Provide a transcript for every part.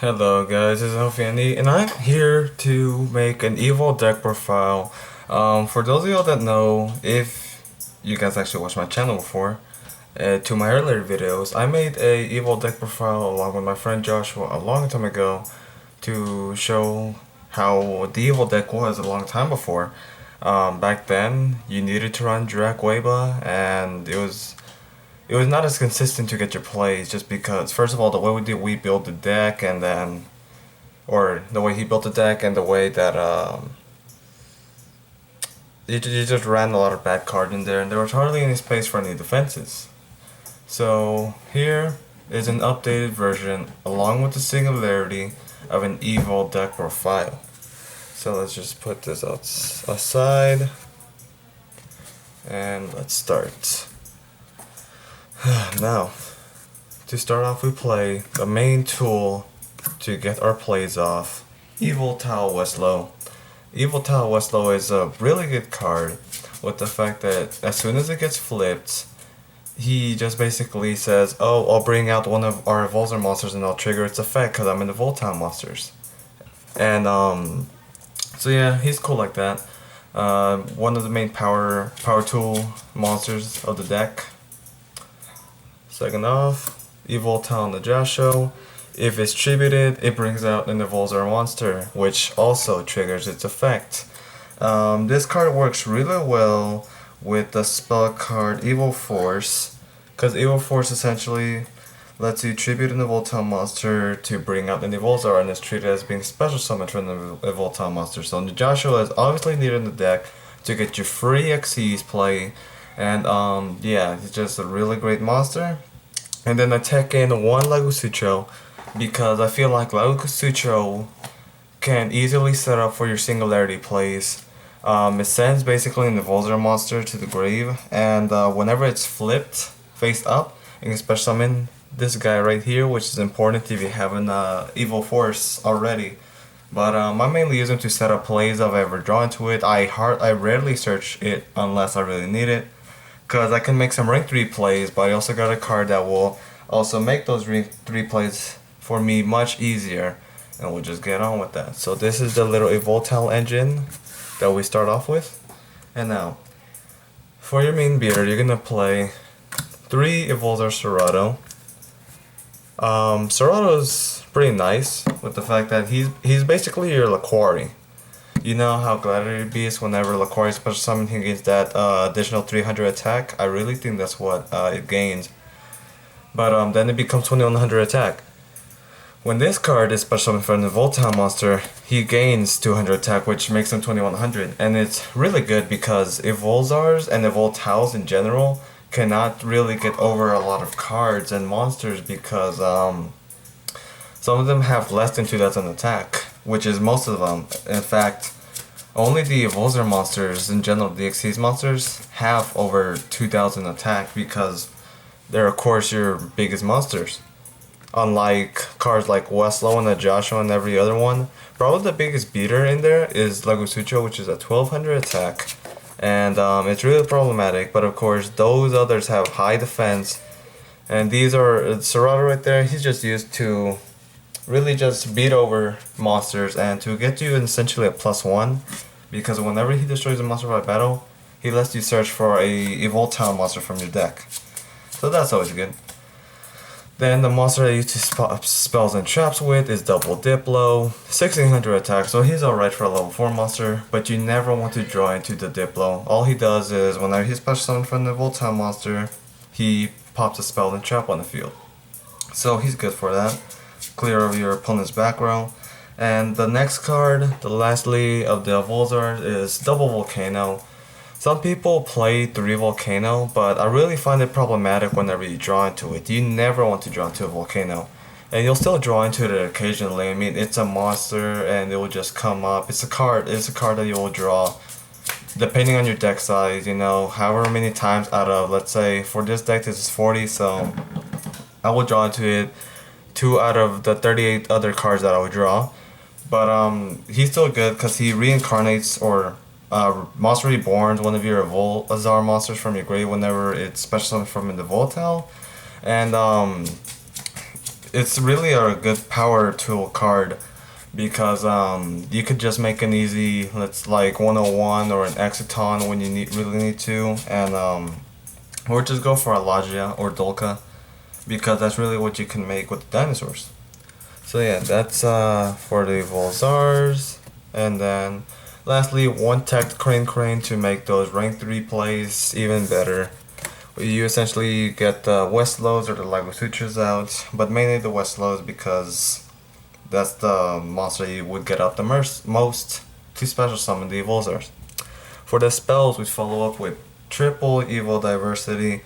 Hello guys, this is Ophion.E and I'm here to make an Evol deck profile. For those of y'all that know, if you guys actually watched my channel before, to my earlier videos, I made a Evol deck profile along with my friend Joshua a long time ago to show how the Evol deck was a long time before. Back then, you needed to run Drakweba and it was not as consistent to get your plays just because, first of all, the way we built the deck and then, or the way he built the deck and the way that you just ran a lot of bad cards in there and there was hardly any space for any defenses. So here is an updated version along with the singularity of an Evol deck profile. So let's just put this aside and let's start. Now, to start off we play the main tool to get our plays off, Evol Westlow. Evol Westlow is a really good card with the fact that as soon as it gets flipped, he just basically says, oh, I'll bring out one of our Evols monsters and I'll trigger its effect because I'm in the Voltown monsters. And so yeah, he's cool like that. One of the main power tool monsters of the deck. Second off, Voltown the Yugioh. If it's tributed, it brings out an Evols monster, which also triggers its effect. This card works really well with the spell card Evil Force, because Evil Force essentially lets you tribute an Voltown monster to bring out an Evols and is treated as being special summoned from the Voltown monster. So the Yugioh is obviously needed in the deck to get you free Xyz play. And yeah, it's just a really great monster. And then I tech in one Yugioh because I feel like Yugioh can easily set up for your singularity plays. It sends basically an Evols monster to the grave, and whenever it's flipped face up, you can special summon this guy right here, which is important if you have an Evil Force already. But I mainly use him to set up plays if I ever draw into it. I rarely search it unless I really need it, because I can make some rank 3 plays, but I also got a card that will also make those rank 3 plays for me much easier, and we'll just get on with that. So this is the little Voltown engine that we start off with. And now, for your main beater, you're gonna play 3 Evols Serato. Serato's pretty nice with the fact that he's basically your Laquari. You know how Gladiator Beast, whenever Laquari special summon, he gains that additional 300 attack. I really think that's what it gains. But then it becomes 2100 attack. When this card is special summoned from the Voltown monster, he gains 200 attack, which makes him 2100. And it's really good because Evolzars and Voltals in general cannot really get over a lot of cards and monsters because some of them have less than 2000 attack, which is most of them. In fact, only the Evols monsters in general, the Xyz monsters, have over 2000 attack because they're of course your biggest monsters. Unlike cards like Westlow and the Yugioh and every other one, probably the biggest beater in there is Yugioh, which is a 1200 attack. And it's really problematic, but of course those others have high defense. And these are, Serato right there, he's just used to really just beat over monsters and to get you essentially a +1, because whenever he destroys a monster by battle, he lets you search for a Voltown monster from your deck. So that's always good. Then the monster I use to spells and traps with is Double Diplo, 1600 attack, so he's alright for a level 4 monster, but you never want to draw into the Diplo. All he does is, whenever he's special summoned from the Voltown monster, he pops a spell and trap on the field. So he's good for that. Clear over your opponent's back row. And the next card, the lastly of the Evolzars, is Double Volcano. Some people play 3 Volcano, but I really find it problematic whenever you draw into it. You never want to draw into a Volcano. And you'll still draw into it occasionally. I mean, it's a monster and it will just come up. It's a card that you will draw depending on your deck size, you know, however many times out of, let's say, for this deck this is 40, so I will draw into it 2 out of the 38 other cards that I would draw. But he's still good because he reincarnates or Monster Reborn, one of your Evolzar monsters from your grave whenever it's special summoned from in the Voltown. And it's really a good power tool card because you could just make an easy, let's like 101 or an Exiton when you really need to, and or just go for a Logia or Dolka because that's really what you can make with the dinosaurs. So yeah, that's for the Volzars, and then lastly, one tech Crane to make those rank 3 plays even better. You essentially get the Westlows or the Lago Sutras out, but mainly the Westlows because that's the monster you would get out the most to special summon the Evolzars. For the spells, we follow up with triple Evil Diversity.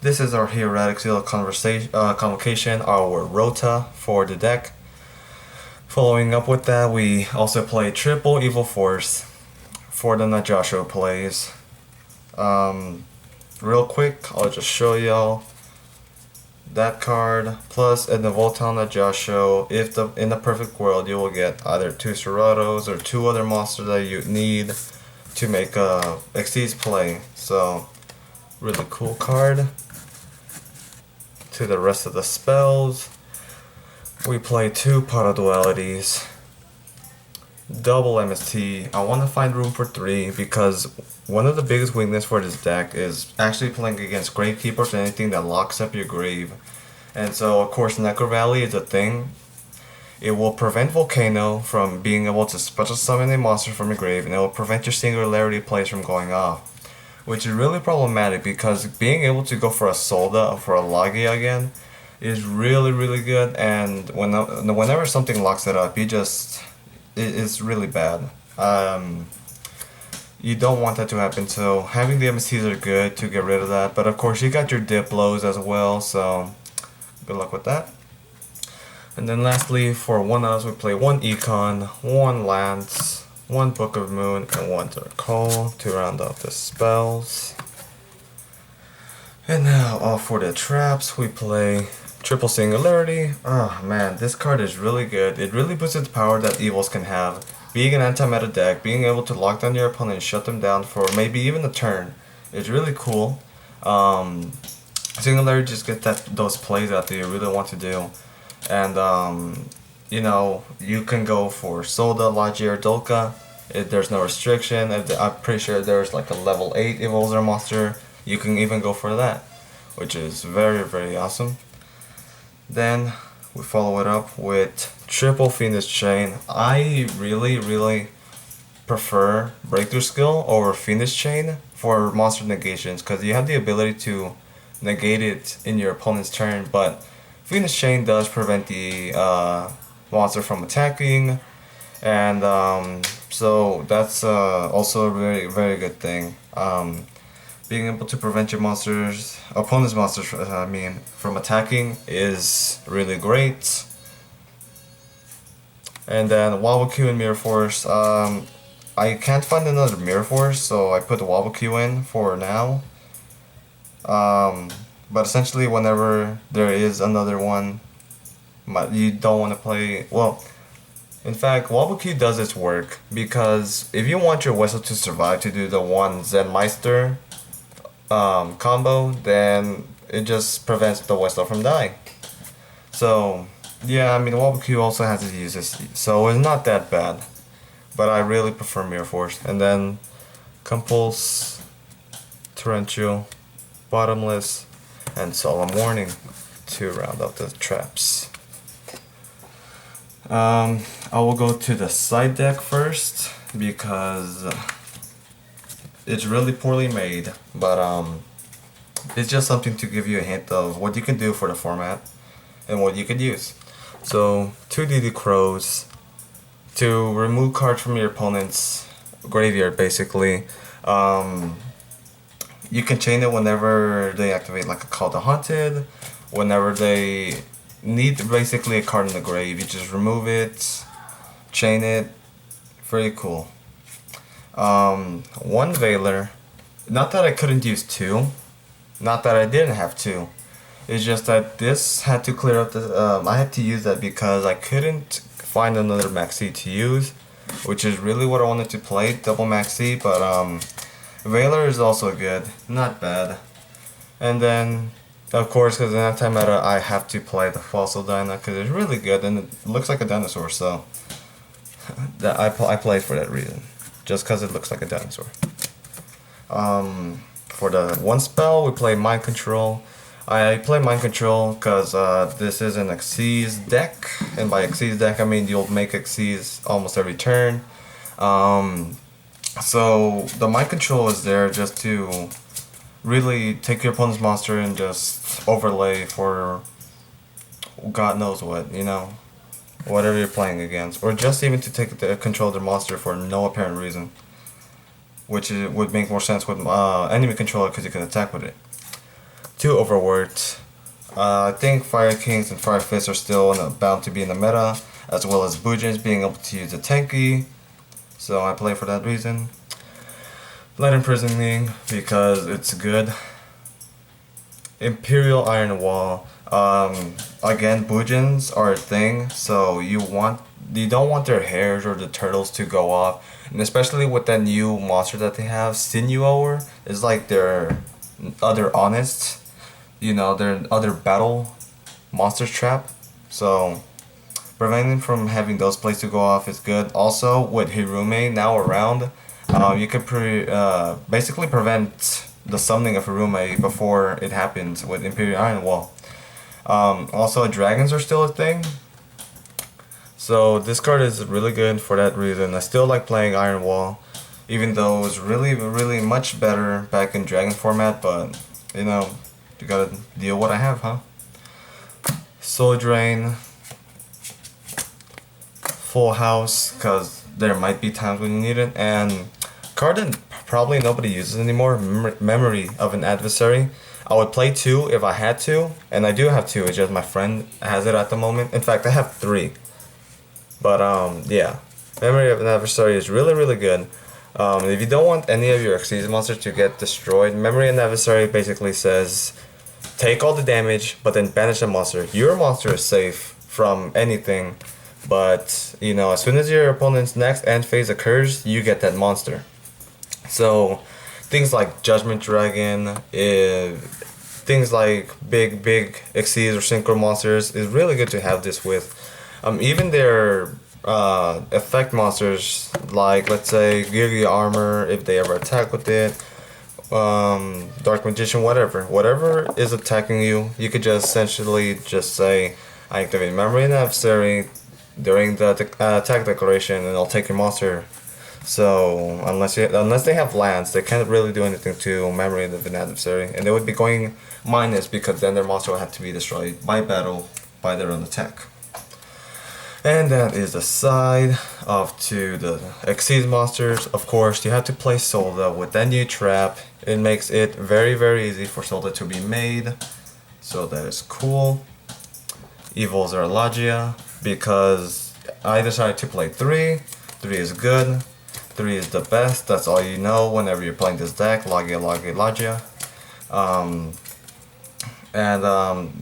This is our Heretic Seal Convocation, our Rota for the deck. Following up with that, we also play triple Evil Force for the Najasho plays. Real quick, I'll just show y'all that card plus in the Voltown Najasho. If in the perfect world, you will get either 2 Seratos or 2 other monsters that you need to make a Exceeds play. So, really cool card. To the rest of the spells, we play 2 Paradualities, double MST. I want to find room for 3 because one of the biggest weaknesses for this deck is actually playing against Gravekeepers or anything that locks up your grave. And so of course Necro Valley is a thing. It will prevent Volcano from being able to special summon a monster from your grave, and it will prevent your Singularity plays from going off. Which is really problematic because being able to go for a Solda or for a Logia again is really good, and whenever something locks it up, it's really bad. You don't want that to happen, so having the MSTs are good to get rid of that, but of course you got your Diplos as well, so good luck with that. And then lastly, for 1-outs, we play 1 Econ, 1 Lance, 1 Book of Moon, and 1 Darkol to round out the spells. And now, for the traps, we play triple Singularity. Oh man, this card is really good. It really boosts the power that Evols can have. Being an anti-meta deck, being able to lock down your opponent and shut them down for maybe even a turn is really cool. Singularity just gets those plays out that you really want to do. And you know, you can go for Solda, Logia, or Dolka. There's no restriction. I'm pretty sure there's like a level 8 Evolzer monster. You can even go for that, which is very awesome. Then we follow it up with triple Phoenix Chain. I really prefer Breakthrough Skill over Phoenix Chain for monster negations because you have the ability to negate it in your opponent's turn, but Phoenix Chain does prevent the monster from attacking, and so that's also a very good thing. Being able to prevent your opponent's monsters, from attacking is really great. And then Wabakyu and Mirror Force. I can't find another Mirror Force, so I put the Wabakyu in for now. But essentially, whenever there is another one, you don't want to play. Well, in fact, Wabakyu does its work because if you want your Wessel to survive to do the 1 Zenmeister combo, then it just prevents the Wessel from dying. So yeah, I mean Wabakyu also has its uses, so it's not that bad. But I really prefer Mirror Force. And then Compulse, Torrential, Bottomless, and Solemn Warning to round out the traps. I will go to the side deck first because it's really poorly made, but it's just something to give you a hint of what you can do for the format and what you could use. So 2 DD Crows to remove cards from your opponent's graveyard, basically. You can chain it whenever they activate like a Call the Haunted, whenever they need basically a card in the grave. You just remove it, chain it, very cool. 1 Veiler, not that I couldn't use 2, not that I didn't have 2, it's just that this had to clear up the, I had to use that because I couldn't find another Maxi to use, which is really what I wanted to play, double Maxi, but Veiler is also good, not bad. And then Of course, because in anti-meta, I have to play the Fossil Dino because it's really good and it looks like a dinosaur, so that I play for that reason. Just because it looks like a dinosaur. For the one spell, we play Mind Control. I play Mind Control because this is an Xyz deck, and by Xyz deck I mean you'll make Xyz almost every turn. So the Mind Control is there just to really take your opponent's monster and just overlay for God knows what, you know, whatever you're playing against, or just even to take the control of their monster for no apparent reason, which would make more sense with enemy controller because you can attack with it. 2 Overworked. I think Fire Kings and Fire Fists are still bound to be in the meta, as well as Bujins being able to use a tanky, so I play for that reason. Light Imprisoning because it's good. Imperial Iron Wall. Again, Bujins are a thing, so you don't want their hairs or the turtles to go off, and especially with that new monster that they have, Sinuoer, is like their other honest, you know, their other battle monsters trap. So preventing from having those plays to go off is good. Also, with Hirume now around, you could basically prevent the summoning of Hirume before it happens with Imperial Iron Wall. Also, dragons are still a thing, so this card is really good for that reason. I still like playing Iron Wall, even though it was really much better back in dragon format, but you know, you gotta deal with what I have, huh? Soul Drain, Full House, because there might be times when you need it, and card that probably nobody uses anymore, Memory of an Adversary. I would play 2 if I had to, and I do have 2, it's just my friend has it at the moment. In fact, I have 3. But yeah, Memory of an Adversary is really good. If you don't want any of your Xyz monsters to get destroyed, Memory of an Adversary basically says, take all the damage, but then banish the monster. Your monster is safe from anything, but you know, as soon as your opponent's next end phase occurs, you get that monster. So things like Judgment Dragon, things like big Xyz or Synchro monsters is really good to have this with. Even their effect monsters, like let's say Yugioh Armor, if they ever attack with it, Dark Magician, whatever is attacking you, you could just essentially just say, I activate Memory and Adversary during the attack declaration, and I'll take your monster. So unless they have lands, they can't really do anything to Memory of an Adversary, and they would be going minus because then their monster would have to be destroyed by battle by their own attack. And that is the side off to the Xyz monsters. Of course, you have to play Solda with that new trap. It makes it very easy for Solda to be made, so that is cool. Evols are Logia because I decided to play 3. 3 is good. 3 is the best. That's all you know whenever you're playing this deck. Logia.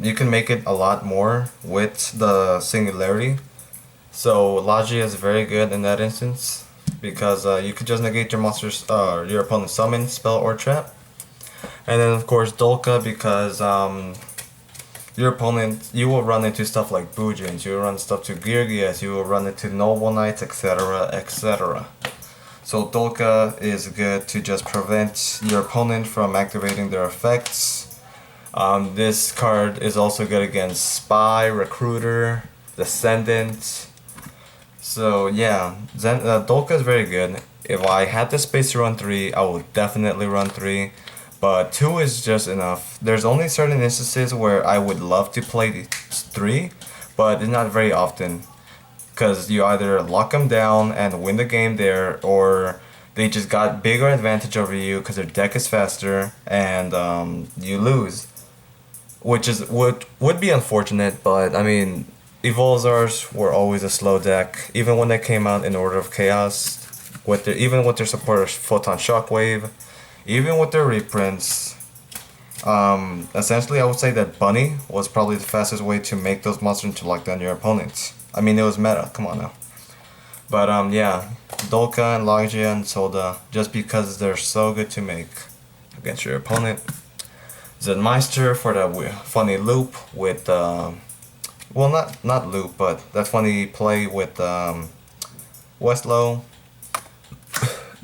You can make it a lot more with the Singularity. So Logia is very good in that instance because you could just negate your monster's your opponent's summon, spell, or trap. And then of course Dolka because your opponent, you will run into stuff like Bujins, you will run stuff to Girgias, you will run into Noble Knights, etc. So Dolka is good to just prevent your opponent from activating their effects. This card is also good against Spy, Recruiter, Descendant. So yeah, Dolka is very good. If I had the space to run 3, I would definitely run 3. But 2 is just enough. There's only certain instances where I would love to play 3, but it's not very often. Because you either lock them down and win the game there, or they just got bigger advantage over you because their deck is faster and you lose. Which would be unfortunate, but I mean, Evols were always a slow deck, even when they came out in Order of Chaos, even with their supporters Photon Shockwave, even with their reprints. Essentially, I would say that Bunny was probably the fastest way to make those monsters to lock down your opponents. I mean, it was meta, come on now. But yeah, Dolka and Logia and Solda, just because they're so good to make against your opponent. Zenmeister for that funny loop with, well, not loop, but that funny play with Westlow.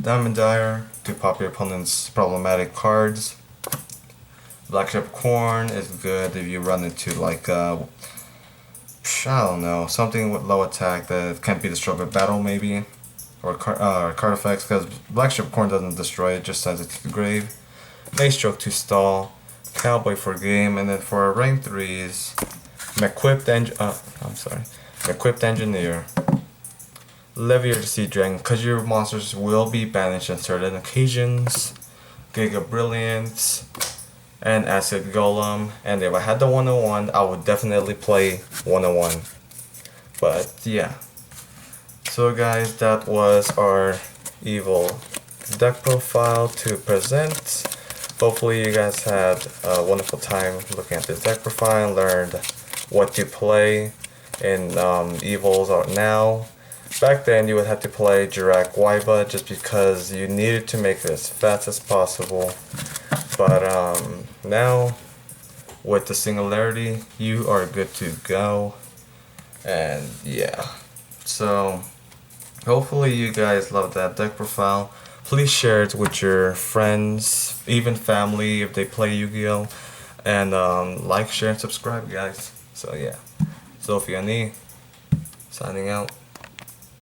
Diamond Dyer to pop your opponent's problematic cards. Black Shepherd Corn is good if you run into like I don't know, something with low attack that can't be destroyed by battle maybe, or card effects, because Black Shepherd Corn doesn't destroy it, just sends it to the grave. Mace Stroke to stall, Cowboy for game, and then for rank 3s, Equipped Engineer. Levier to Sea Dragon, because your monsters will be banished on certain occasions. Giga Brilliance, and Acid Golem. And if I had the 101, I would definitely play 101. But yeah. So guys, that was our Evol deck profile to present. Hopefully you guys had a wonderful time looking at this deck profile and learned what to play in Evols out now. Back then you would have to play Jirak Waiba just because you needed to make it as fast as possible. But now with the Singularity you are good to go. And yeah. So hopefully you guys love that deck profile. Please share it with your friends, even family if they play Yu-Gi-Oh! And like, share, and subscribe guys. So yeah. Ophion.E signing out.